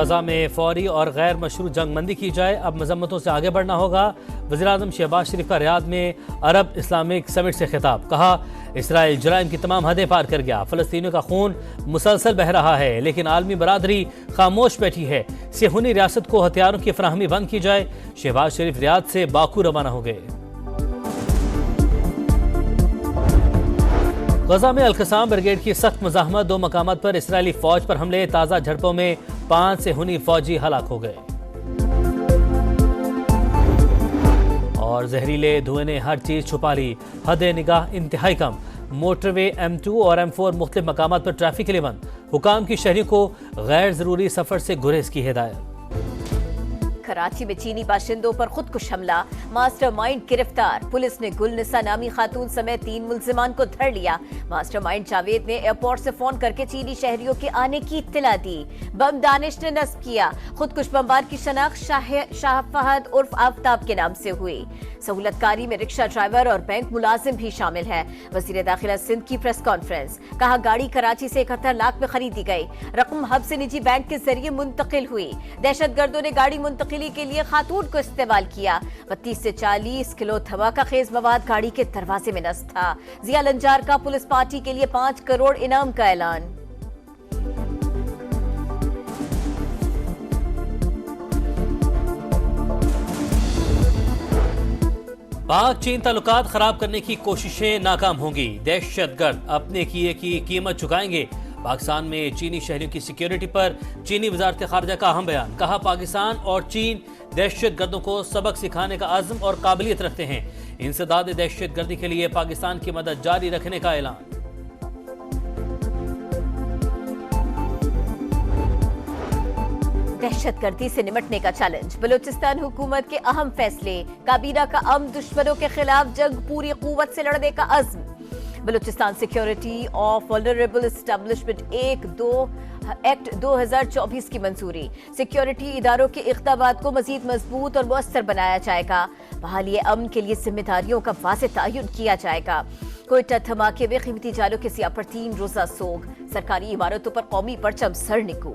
غزہ میں فوری اور غیر مشروط جنگ بندی کی جائے، اب مذمتوں سے آگے بڑھنا ہوگا۔ وزیراعظم شہباز شریف کا ریاض میں عرب اسلامک سمٹ سے خطاب، کہا اسرائیل جرائم کی تمام حدیں پار کر گیا، فلسطینیوں کا خون مسلسل بہہ رہا ہے لیکن عالمی برادری خاموش بیٹھی ہے، صہیونی ریاست کو ہتھیاروں کی فراہمی بند کی جائے۔ شہباز شریف ریاض سے باکو روانہ ہو گئے۔ غزہ میں القسام بریگیڈ کی سخت مزاحمت، 2 مقامات پر اسرائیلی فوج پر حملے، تازہ جھڑپوں میں 5 صہیونی فوجی ہلاک ہو گئے۔ اور زہریلے دھوئیں نے ہر چیز چھپا لی، حد نگاہ انتہائی کم، موٹر وے M2 اور M4 مختلف مقامات پر ٹریفک کے لیے بند، حکام کی شہریوں کو غیر ضروری سفر سے گریز کی ہدایت۔ کراچی میں چینی باشندوں پر خودکش حملہ، ماسٹر مائنڈ گرفتار، پولیس نے گل نسا نامی خاتون سمیت 3 ملزمان کو دھر لیا۔ ماسٹر مائنڈ جاوید نے ایئرپورٹ سے فون کر کے چینی شہریوں کے آنے کی اطلاع دی، بم دانش نے نصب کیا۔ خودکش بمبار کی شناخت شاہ فہد عرف آفتاب کے نام سے ہوئی۔ سہولت کاری میں رکشہ ڈرائیور اور بینک ملازم بھی شامل ہے۔ وزیر داخلہ سندھ کی پریس کانفرنس، کہا گاڑی کراچی سے 71 لاکھ میں خریدی گئی، رقم ہب سے نجی بینک کے ذریعے منتقل ہوئی۔ دہشت گردوں نے گاڑی منتقلی کے لیے خاتون کو استعمال کیا۔ 32 سے 40 کلو دھماکہ خیز مواد گاڑی کے دروازے میں نصب تھا۔ ضیاء لنجار کا پولیس پارٹی کے لیے 5 کروڑ انعام کا اعلان۔ پاک چین تعلقات خراب کرنے کی کوششیں ناکام ہوں گی، دہشت گرد اپنے کیے کی قیمت چکائیں گے۔ پاکستان میں چینی شہریوں کی سیکیورٹی پر چینی وزارت خارجہ کا اہم بیان، کہا پاکستان اور چین دہشت گردوں کو سبق سکھانے کا عزم اور قابلیت رکھتے ہیں، انسداد دہشت گردی کے لیے پاکستان کی مدد جاری رکھنے کا اعلان۔ دہشت گردی سے نمٹنے کا چیلنج، بلوچستان حکومت کے اہم فیصلے، کابینہ کا دشمنوں کے خلاف جنگ پوری قوت سے لڑنے کا عزم۔ Balochistan security of vulnerable establishment act 2024 کی منظوری، سیکیورٹی اداروں کے اقدامات کو مزید مضبوط اور مؤثر بنایا جائے گا، بحالی امن کے لیے ذمہ داریوں کا واضح تعین کیا جائے گا۔ کوئٹہ دھماکے میں قیمتی جانوں کے سیاح پر 3 روزہ سوگ، سرکاری عمارتوں پر قومی پرچم سر نکو۔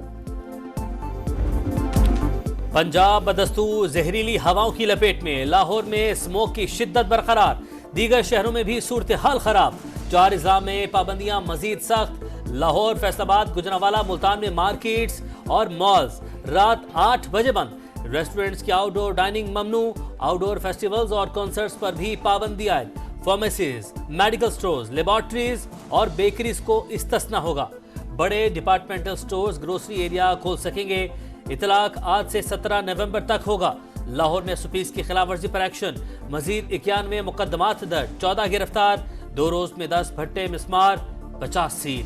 پنجاب بدستور زہریلی ہواؤں کی لپیٹ میں، لاہور میں اسموگ کی شدت برقرار، دیگر شہروں میں بھی صورتحال خراب، 4 اضلاع میں پابندیاں مزید سخت، لاہور، فیصل آباد، گوجرانوالہ، ملتان میں مارکیٹس اور مالز رات 8 بجے بند، ریسٹورنٹس کی آؤٹ ڈور ڈائننگ ممنوع، آؤٹ ڈور فیسٹیولز اور کنسرٹس پر بھی پابندی عائد، فارمیسیز، میڈیکل سٹورز، لیبارٹریز اور بیکریز کو استثناء ہوگا، بڑے ڈپارٹمنٹل سٹورز، گروسری ایریا کھول سکیں گے۔ اطلاق آج سے 17 نومبر تک ہوگا۔ لاہور میں SOPs کی خلاف ورزی پر ایکشن، مزید 91 مقدمات درج، 14 گرفتار، 2 روز میں 10 بھٹے مسمار، 50 سیل۔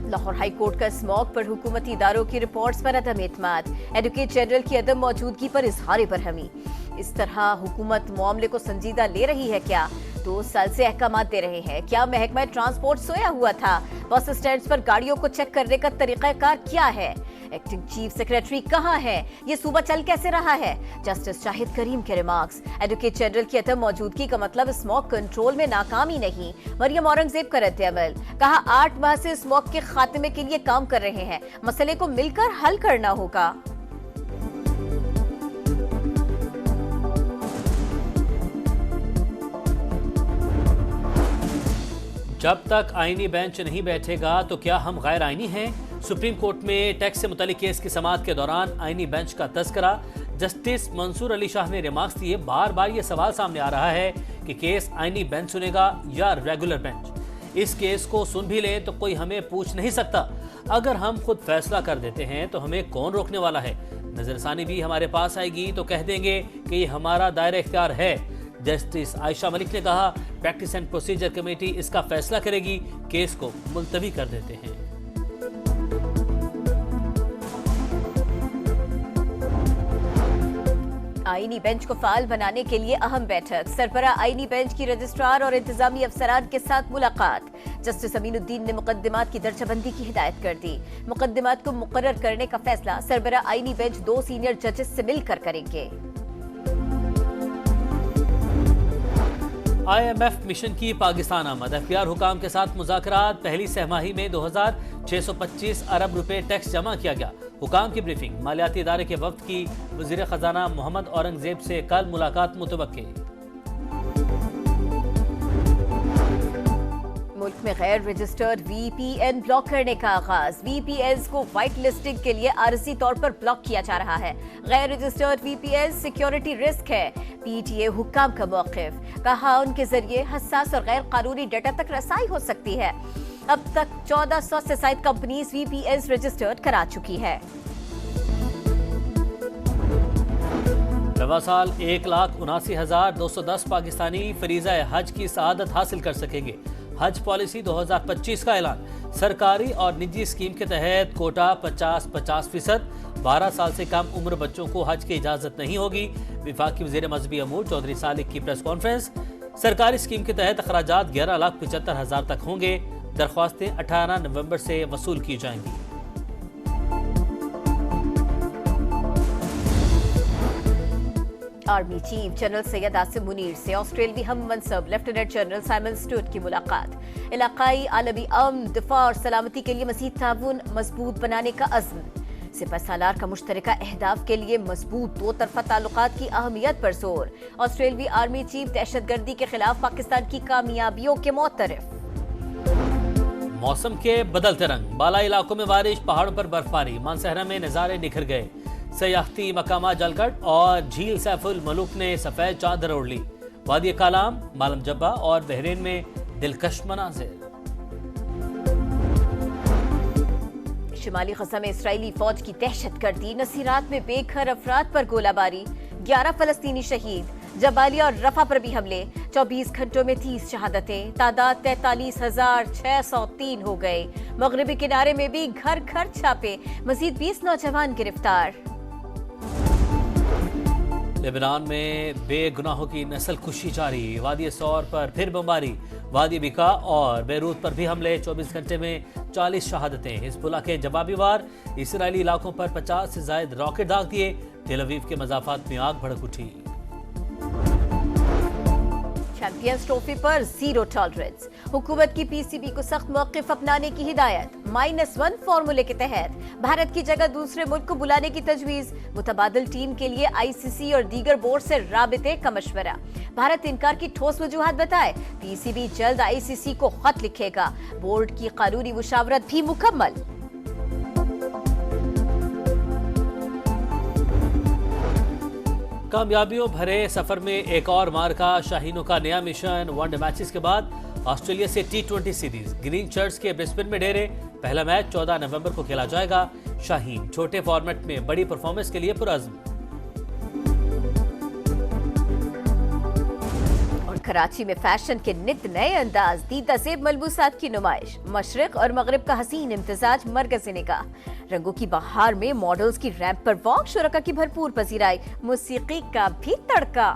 لاہور ہائی کورٹ کا اسموگ پر حکومتی اداروں کی رپورٹس پر عدم اعتماد، ایڈوکیٹ جنرل کی عدم موجودگی پر اظہار برہمی۔ اس طرح حکومت معاملے کو سنجیدہ لے رہی ہے کیا؟ 2 سال سے احکامات دے رہے ہیں، کیا محکمہ ٹرانسپورٹ سویا ہوا تھا؟ بس اسٹینڈز پر گاڑیوں کو چیک کرنے کا طریقہ کار کیا ہے؟ ایکٹنگ چیف سیکریٹری کہاں ہے؟ یہ صوبہ چل کیسے رہا ہے؟ جسٹس شاہد کریم کے ریمارکس، ایڈوکیٹ جنرل کی عدم موجودگی کا مطلب اسموگ کنٹرول میں ناکامی نہیں۔ مریم اورنگزیب کا رد عمل، کہا 8 ماہ سے اسموگ کے خاتمے کے لیے کام کر رہے ہیں، مسئلے کو مل کر حل کرنا ہوگا۔ جب تک آئینی بینچ نہیں بیٹھے گا تو کیا ہم غیر آئینی ہیں؟ سپریم کورٹ میں ٹیکس سے متعلق کیس کی سماعت کے دوران آئینی بینچ کا تذکرہ، جسٹس منصور علی شاہ نے ریمارکس دیے، بار بار یہ سوال سامنے آ رہا ہے کہ کیس آئینی بینچ سنے گا یا ریگولر بینچ۔ اس کیس کو سن بھی لیں تو کوئی ہمیں پوچھ نہیں سکتا، اگر ہم خود فیصلہ کر دیتے ہیں تو ہمیں کون روکنے والا ہے؟ نظر ثانی بھی ہمارے پاس آئے گی تو کہہ دیں گے کہ یہ ہمارا دائرہ اختیار ہے۔ جسٹس عائشہ ملک نے کہا پریکٹس اینڈ پروسیجر کمیٹی اس کا فیصلہ کرے گی، کیس کو ملتوی کر دیتے ہیں۔ آئینی بینچ کو فعال بنانے کے لیے اہم بیٹھک، سربراہ آئینی بینچ کی رجسٹرار اور انتظامی افسران کے ساتھ ملاقات، جسٹس امین الدین نے مقدمات کی درجہ بندی کی ہدایت کر دی، مقدمات کو مقرر کرنے کا فیصلہ سربراہ آئینی بینچ 2 سینئر ججز سے مل کر کریں گے۔ IMF مشن کی پاکستان آمد، FBR حکام کے ساتھ مذاکرات، پہلی سہ ماہی میں 2625 ارب روپے ٹیکس جمع کیا گیا۔ حکام کی بریفنگ، مالیاتی ادارے کے وفد کی وزیر خزانہ محمد اورنگزیب سے کل ملاقات متوقع۔ ملک میں غیر رجسٹرڈ VPN بلاک کرنے کا آغاز، VPNs کو وائٹ لسٹنگ کے لیے عارضی طور پر بلاک کیا جا رہا ہے۔ غیر رجسٹرڈ VPN سیکیورٹی رسک ہے، PTA حکام کا موقف، کہا ان کے ذریعے حساس اور غیر قانونی ڈیٹا تک رسائی ہو سکتی ہے۔ اب تک 1400 سے زائد کمپنیز VPNs رجسٹرڈ کرا چکی ہے۔ رواں سال 1,79,210 پاکستانی فریضہ حج کی سعادت حاصل کر سکیں گے۔ حج پالیسی 2025 کا اعلان، سرکاری اور نجی اسکیم کے تحت کوٹا 50-50%، 12 سال سے کم عمر بچوں کو حج کی اجازت نہیں ہوگی۔ وفاقی وزیر مذہبی امور چودھری صالح کی پریس کانفرنس، سرکاری اسکیم کے تحت اخراجات 11,75,000 تک ہوں گے، درخواستیں 18 نومبر سے وصول کی جائیں گی۔ Army chief general Syed Asim Munir سے آسٹریلوی ہم منصب لیفٹیننٹ جنرل سائمن سٹوٹ کی ملاقات، علاقائی عالمی امن، دفاع اور سلامتی کے لیے مزید تعاون مضبوط بنانے کا عزم، سپہ سالار کا مشترکہ اہداف کے لیے مضبوط دو طرفہ تعلقات کی اہمیت پر زور، آسٹریلوی آرمی چیف دہشت گردی کے خلاف پاکستان کی کامیابیوں کے معترف۔ موسم کے بدلتے رنگ، بالائی علاقوں میں بارش، پہاڑوں پر برفباری، مانسہرہ میں نظارے نکھر گئے، سیاحتی مقامات جلگٹ اور جھیل سیف الملوک نے سفید چادر اوڑھ لی، وادی کالام، مالم جبہ اور بحرین میں دلکش مناظر۔ شمالی غزہ میں اسرائیلی فوج کی دہشت گردی، نصیرات میں بے گھر افراد پر گولہ باری، 11 فلسطینی شہید، جبالیہ اور رفح پر بھی حملے، 24 گھنٹوں میں 30 شہادتیں، تعداد 43,603 ہو گئے۔ مغربی کنارے میں بھی گھر گھر چھاپے، مزید 20 نوجوان گرفتار۔ لبنان میں بے گناہوں کی نسل کشی جاری، وادی سور پر پھر بمباری، وادی بکا اور بیروت پر بھی حملے، 24 گھنٹے میں 40 شہادتیں، حزب اللہ کے جوابی وار، اسرائیلی علاقوں پر 50 سے زائد راکٹ داغ دیے، تل اویو کے مضافات میں آگ بھڑک اٹھی۔ چیمپئنز ٹرافی پر زیرو ٹالرنس، حکومت کی PCB کو سخت موقف اپنانے کی ہدایت، -1 فارمولے کے تحت بھارت کی جگہ دوسرے ملک کو بلانے کی تجویز، متبادل ٹیم کے لیے ICC اور دیگر بورڈ سے رابطے کا مشورہ، بھارت انکار کی ٹھوس وجوہات بتائے، PCB جلد ICC کو خط لکھے گا، بورڈ کی قانونی مشاورت بھی مکمل۔ کامیابیوں بھرے سفر میں ایک اور مارکا، شاہینوں کا نیا مشن، ون ڈے میچز کے بعد آسٹریلیا سے T20 سیریز، گرین شرٹس کے برسبن میں ڈیرے، پہلا میچ 14 نومبر کو کھیلا جائے گا، شاہین چھوٹے فارمیٹ میں بڑی پرفارمنس کے لیے پرعزم۔ اور کراچی میں فیشن کے نت نئے انداز، دیدہ زیب ملبوسات کی نمائش، مشرق اور مغرب کا حسین امتزاج مرکز نگاہ، رنگوں کی بہار میں ماڈلز کی ریمپ پر واک، شرکا کی بھرپور پذیرائی، موسیقی کا بھی تڑکا۔